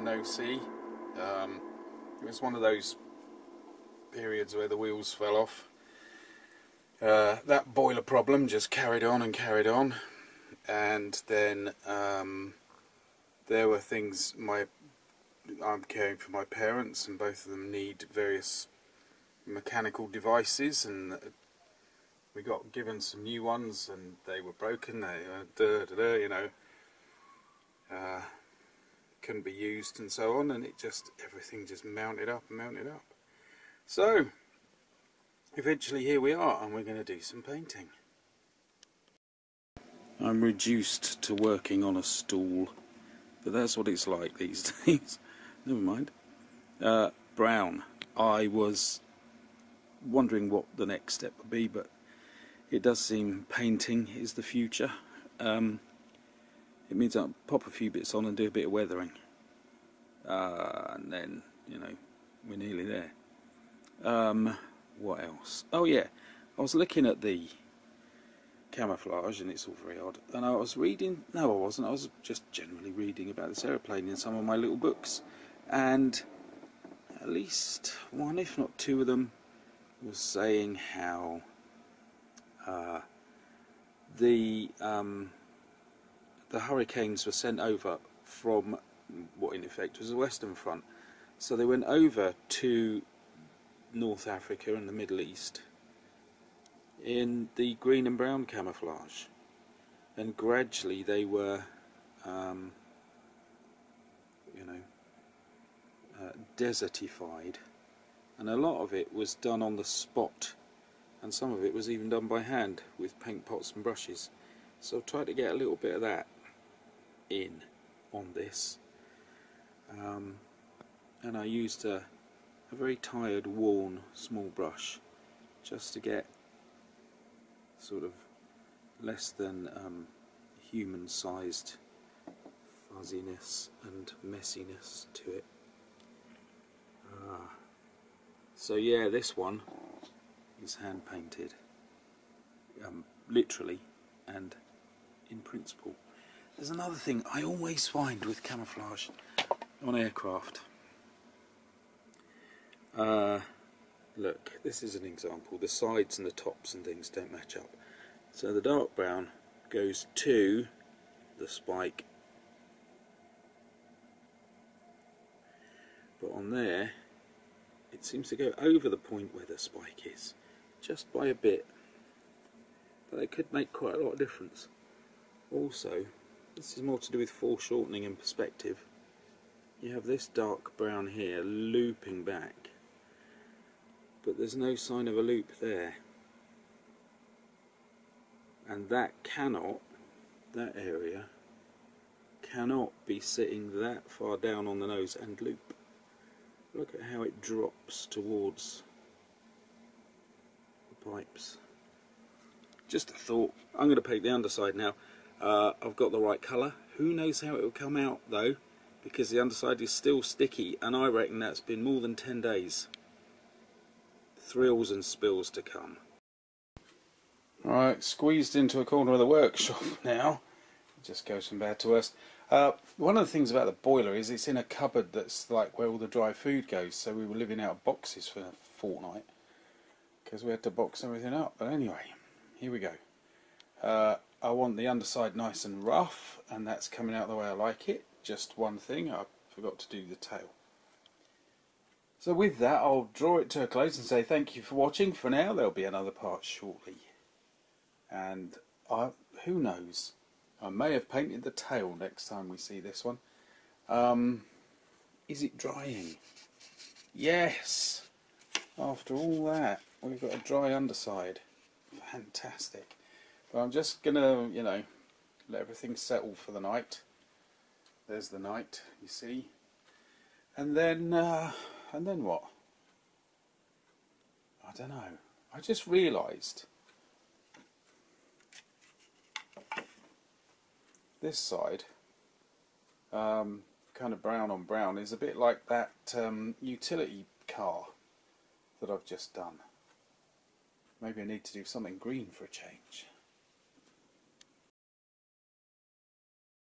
no see. It was one of those periods where the wheels fell off. That boiler problem just carried on and carried on, and then there were things. I'm caring for my parents, and both of them need various mechanical devices, and we got given some new ones, and they were broken. They were you know, couldn't be used, and so on, and everything just mounted up and mounted up. So eventually here we are, and we're going to do some painting. I'm reduced to working on a stool, but that's what it's like these days. Never mind. Brown. I was wondering what the next step would be, but it does seem painting is the future. It means I'll pop a few bits on and do a bit of weathering, and then, you know, we're nearly there. What else? Oh yeah, I was looking at the camouflage, and it's all very odd, and I was reading, no I wasn't, I was just generally reading about this aeroplane in some of my little books, and at least one, if not two of them, was saying how the hurricanes were sent over from what in effect was the Western Front. So they went over to North Africa and the Middle East in the green and brown camouflage, and gradually they were desertified, and a lot of it was done on the spot, and some of it was even done by hand with paint pots and brushes. So I've tried to get a little bit of that in on this, and I used a very tired, worn small brush just to get sort of less than human sized fuzziness and messiness to it. So yeah, this one is hand painted, literally and in principle. There's another thing I always find with camouflage on aircraft. Look, this is an example. The sides and the tops and things don't match up. So the dark brown goes to the spike, but on there it seems to go over the point where the spike is, just by a bit. But it could make quite a lot of difference. Also, this is more to do with foreshortening and perspective. You have this dark brown here looping back, but there's no sign of a loop there. And that area cannot be sitting that far down on the nose and loop. Look at how it drops towards the pipes. Just a thought. I'm going to paint the underside now. I've got the right colour. Who knows how it will come out though, because the underside is still sticky, and I reckon that's been more than 10 days. Thrills and spills to come. Right, squeezed into a corner of the workshop now. It just goes from bad to worse. One of the things about the boiler is it's in a cupboard that's like where all the dry food goes, so we were living out of boxes for a fortnight because we had to box everything up. But anyway, here we go. I want the underside nice and rough, and that's coming out the way I like it. Just one thing, I forgot to do the tail. So with that, I'll draw it to a close and say thank you for watching. For now, there'll be another part shortly. And who knows, I may have painted the tail next time we see this one. Is it drying? Yes! After all that, we've got a dry underside. Fantastic. But I'm just gonna, you know, let everything settle for the night. There's the night, you see. And then what? I don't know. I just realised this side, kind of brown on brown, is a bit like that utility car that I've just done. Maybe I need to do something green for a change.